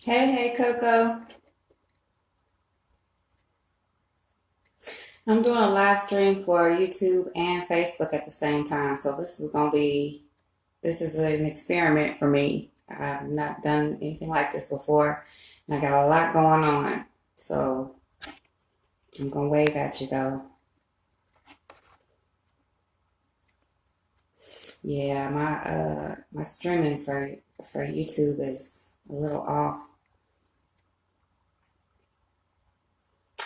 Hey, hey, Coco. I'm doing a live stream for YouTube and Facebook at the same time. So this is an experiment for me. I've not done anything like this before, and I got a lot going on. So I'm gonna wave at you though. Yeah, my streaming for YouTube is a little off.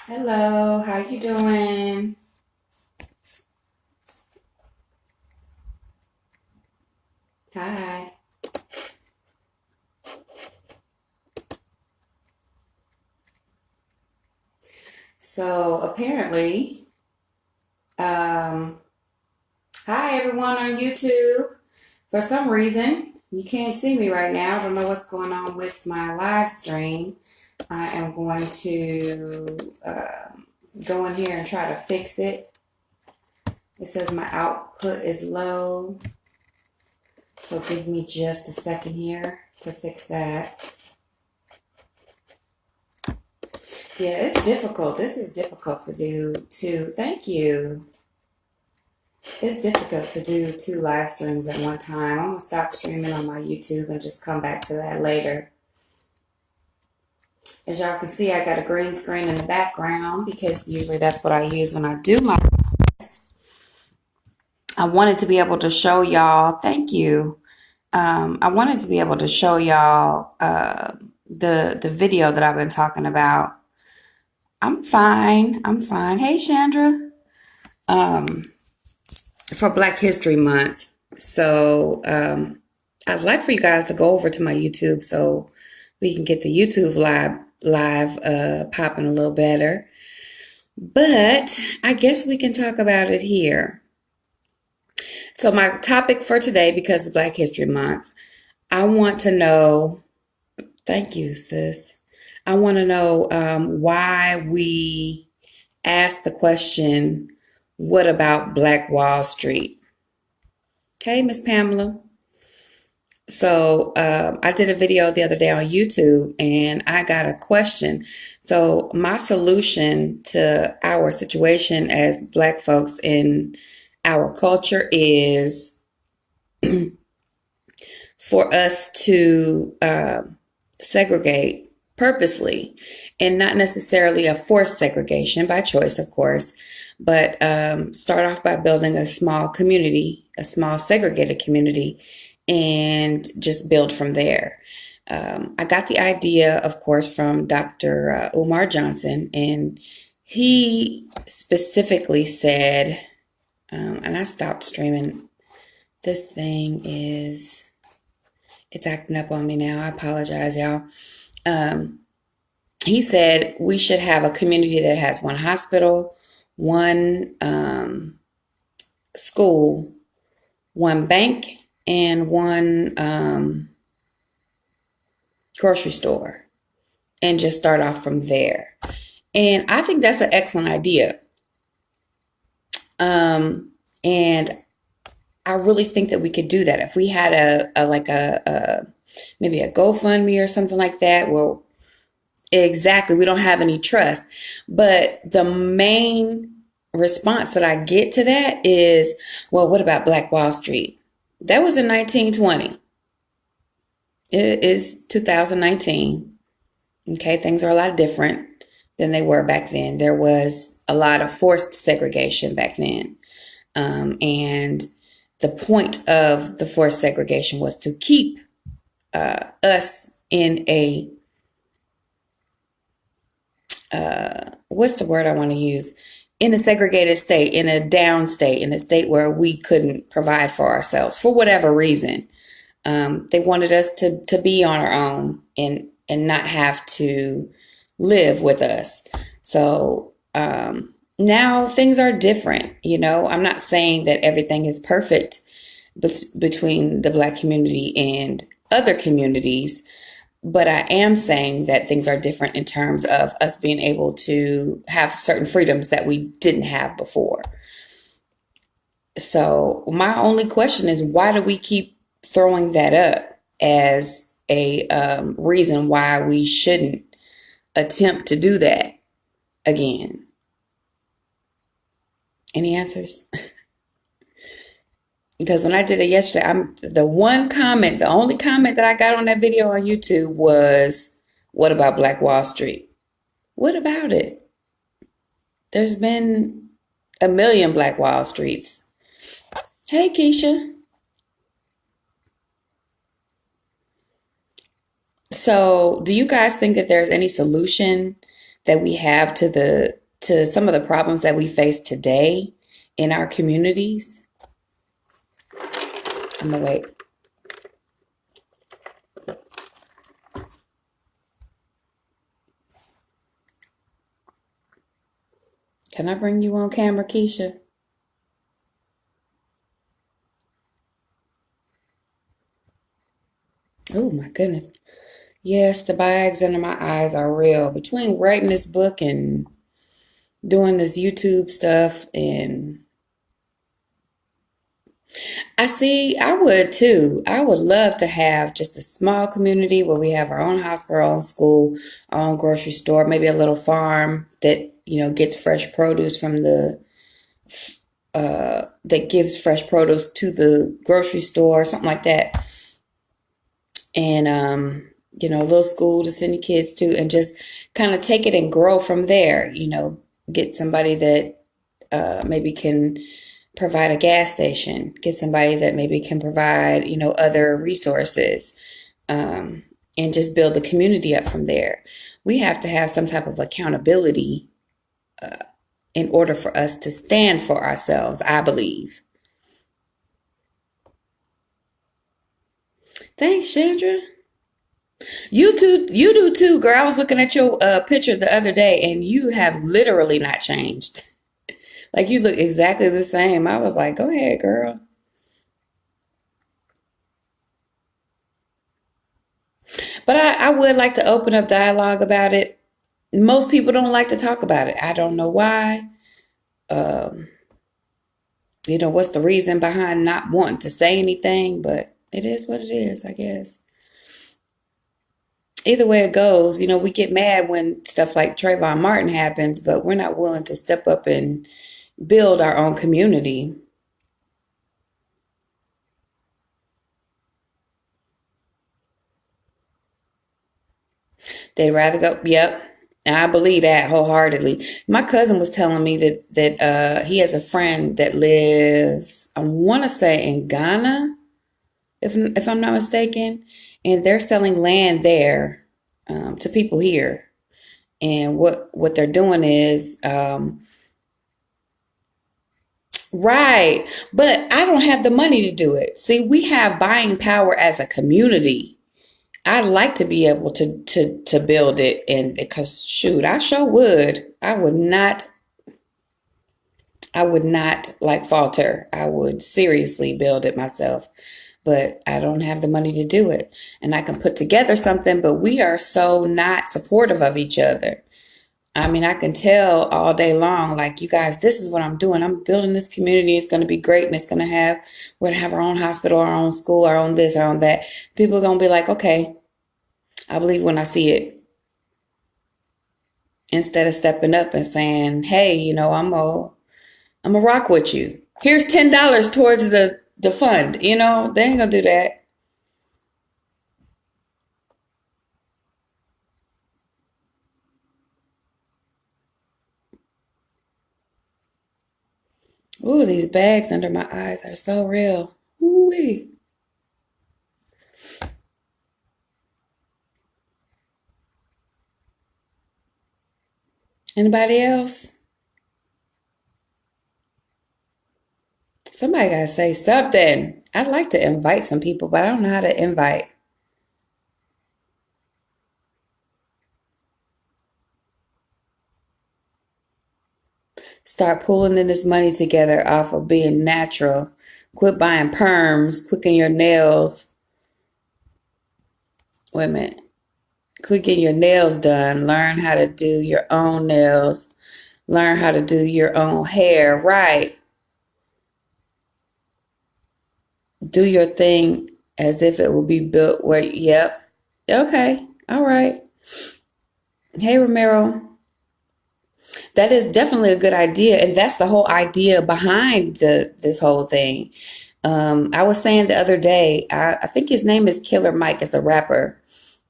Hello, how you doing? Hi. So apparently, um, hi everyone on YouTube. For some reason, you can't see me right now. I don't know what's going on with my live stream. I am going to go in here and try to fix it. It says my output is low. So give me just a second here to fix that. Yeah, it's difficult. This is difficult to do too. Thank you. It's difficult to do two live streams at one time. I'm gonna stop streaming on my YouTube and just come back to that later. As y'all can see, I got a green screen in the background because usually that's what I use when I do my lives. I wanted to be able to show y'all, thank you. I wanted to be able to show y'all the video that I've been talking about. I'm fine. I'm fine. Hey, Chandra. Um, for Black History Month. So I'd like for you guys to go over to my YouTube so we can get the YouTube live popping a little better. But I guess we can talk about it here. So my topic for today, because it's Black History Month, I want to know. Thank you, sis. I want to know why we ask the question, "What about Black Wall Street?" Hey, Miss Pamela. So I did a video the other day on YouTube and I got a question. So my solution to our situation as Black folks in our culture is for us to segregate purposely and not necessarily a forced segregation by choice, of course, but start off by building a small community, a small segregated community, and just build from there. I got the idea, of course, from Dr. Umar Johnson, and he specifically said, and I stopped streaming. This thing is, it's acting up on me now. I apologize, y'all. Um, he said we should have a community that has one hospital, one school, one bank, and one grocery store, and just start off from there. And I think that's an excellent idea. And I really think that we could do that if we had a maybe a GoFundMe or something like that. Well, exactly, we don't have any trust, but the main response that I get to that is, well, what about Black Wall Street? That was in 1920. It is 2019. Okay, things are a lot different than they were back then. There was a lot of forced segregation back then. And the point of the forced segregation was to keep us in a, what's the word I want to use? In a segregated state, in a down state, in a state where we couldn't provide for ourselves for whatever reason. They wanted us to be on our own and not have to live with us. So now things are different. You know, I'm not saying that everything is perfect between the Black community and other communities, but I am saying that things are different in terms of us being able to have certain freedoms that we didn't have before. So my only question is, why do we keep throwing that up as a reason why we shouldn't attempt to do that again. Any answers? Because when I did it yesterday, the only comment that I got on that video on YouTube was, "What about Black Wall Street?" What about it? There's been a million Black Wall Streets. Hey, Keisha. So, do you guys think that there's any solution that we have to some of the problems that we face today in our communities? I'm gonna wait. Can I bring you on camera, Keisha? Oh my goodness. Yes, the bags under my eyes are real. Between writing this book and doing this YouTube stuff, and I would too. I would love to have just a small community where we have our own hospital, our own school, our own grocery store, maybe a little farm that, gets fresh produce from that gives fresh produce to the grocery store, something like that. And, a little school to send your kids to, and just kind of take it and grow from there, get somebody that maybe can provide a gas station, get somebody that maybe can provide, other resources, and just build the community up from there. We have to have some type of accountability in order for us to stand for ourselves, I believe. Thanks, Chandra. You do too, girl. I was looking at your picture the other day, and you have literally not changed. Like, you look exactly the same. I was like, go ahead, girl. But I would like to open up dialogue about it. Most people don't like to talk about it. I don't know why. Um, what's the reason behind not wanting to say anything, but it is what it is, I guess. Either way it goes, we get mad when stuff like Trayvon Martin happens, but we're not willing to step up and build our own community. They'd rather go, yep. And I believe that wholeheartedly. My cousin was telling me that he has a friend that lives, I want to say in Ghana, if I'm not mistaken, and they're selling land there to people here. And what they're doing is right, but I don't have the money to do it. See, we have buying power as a community. I'd like to be able to build it, and because shoot, I sure would. I would not like falter. I would seriously build it myself, but I don't have the money to do it. And I can put together something, but we are so not supportive of each other. I mean, I can tell all day long, like, you guys, this is what I'm doing. I'm building this community. It's going to be great. And we're going to have our own hospital, our own school, our own this, our own that. People are going to be like, okay, I believe when I see it. Instead of stepping up and saying, hey, I'm a rock with you. Here's $10 towards the fund. They ain't going to do that. Ooh, these bags under my eyes are so real. Ooh-wee. Anybody else? Somebody got to say something. I'd like to invite some people, but I don't know how to invite. Start pulling in this money together off of being natural. Quit buying perms. Quit getting your nails. Wait a minute. Quit getting your nails done. Learn how to do your own nails. Learn how to do your own hair. Right. Do your thing as if it will be built where, yep. Okay. All right. Hey, Romero. That is definitely a good idea, and that's the whole idea behind the this whole thing. I was saying the other day, I think his name is Killer Mike, as a rapper,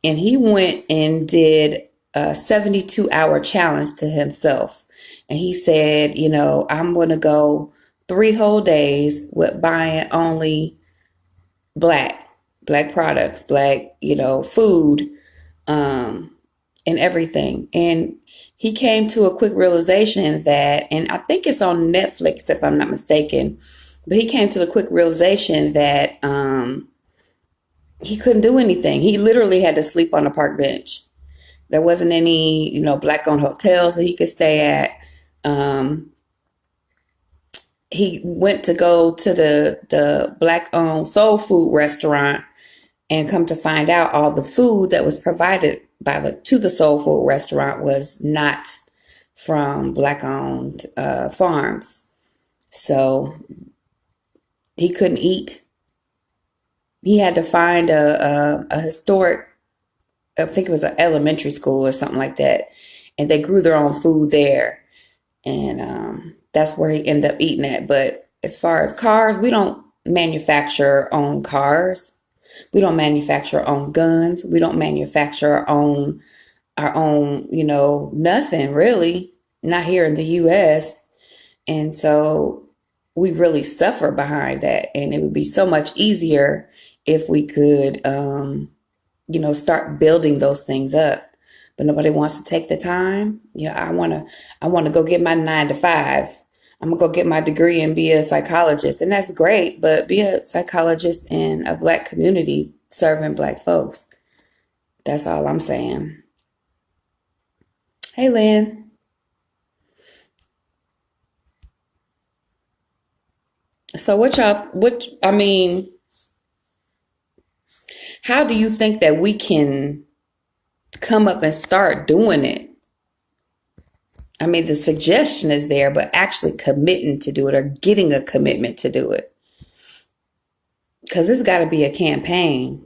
and he went and did a 72-hour challenge to himself, and he said, I'm going to go 3 whole days with buying only black, black products, black, food, um, and everything. And he came to a quick realization that, and I think it's on Netflix if I'm not mistaken, but he came to the quick realization that he couldn't do anything. He literally had to sleep on a park bench. There wasn't any, black owned hotels that he could stay at. Um, he went to go to the black owned soul food restaurant, and come to find out, all the food that was provided to the soul food restaurant was not from black owned farms. So he couldn't eat. He had to find a historic, I think it was an elementary school or something like that, and they grew their own food there, and that's where he ended up eating at. But as far as cars, we don't manufacture our own cars. We don't manufacture our own guns. We don't manufacture our own, nothing really, not here in the US. And so we really suffer behind that. And it would be so much easier if we could, start building those things up. But nobody wants to take the time. I want to go get my 9 to 5. I'm gonna go get my degree and be a psychologist, and that's great. But be a psychologist in a black community serving black folks. That's all I'm saying. Hey, Lynn. So I mean, how do you think that we can come up and start doing it? I mean, the suggestion is there, but actually committing to do it or getting a commitment to do it. Because it's got to be a campaign.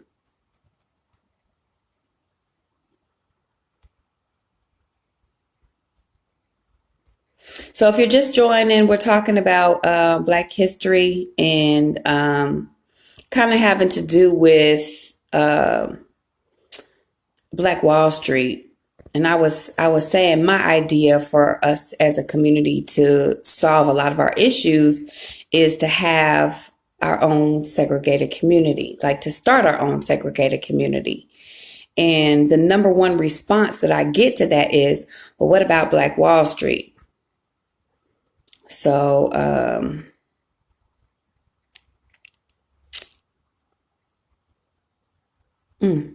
So if you're just joining, we're talking about Black history and kind of having to do with Black Wall Street. And I was saying my idea for us as a community to solve a lot of our issues is to have our own segregated community, like to start our own segregated community. And the number one response that I get to that is, well, what about Black Wall Street? So, mm.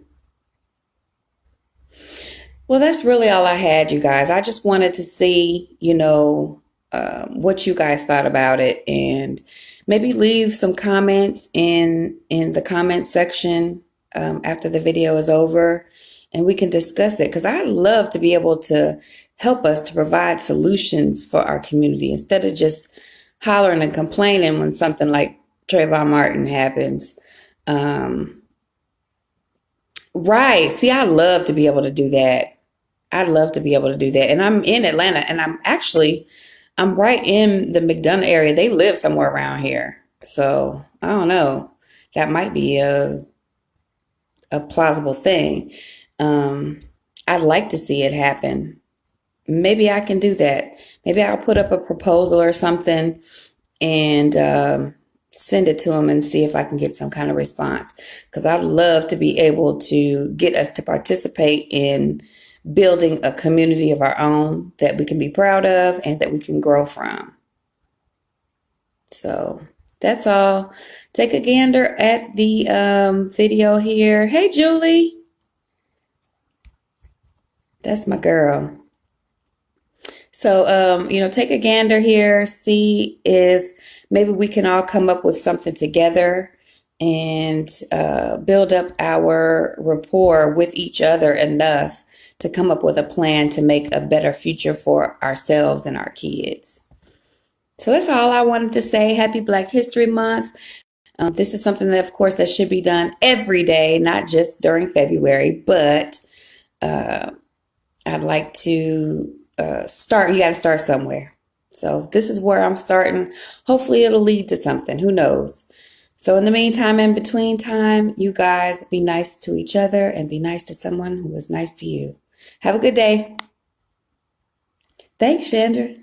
Well, that's really all I had, you guys. I just wanted to see, what you guys thought about it, and maybe leave some comments in the comment section after the video is over, and we can discuss it. Because I'd love to be able to help us to provide solutions for our community instead of just hollering and complaining when something like Trayvon Martin happens. Um, right. See, I love to be able to do that. I'd love to be able to do that. And I'm in Atlanta, and I'm right in the McDonough area. They live somewhere around here. So I don't know. That might be a plausible thing. Um, I'd like to see it happen. Maybe I can do that. Maybe I'll put up a proposal or something and send it to them and see if I can get some kind of response. Because I'd love to be able to get us to participate in building a community of our own that we can be proud of and that we can grow from. So that's all. Take a gander at the video here. Hey, Julie. That's my girl. So, take a gander here, see if maybe we can all come up with something together and build up our rapport with each other enough to come up with a plan to make a better future for ourselves and our kids. So that's all I wanted to say. Happy Black History Month. This is something that, of course, that should be done every day, not just during February, but I'd like to start. You got to start somewhere. So this is where I'm starting. Hopefully it'll lead to something. Who knows? So in the meantime, in between time, you guys be nice to each other and be nice to someone who was nice to you. Have a good day. Thanks, Chandra.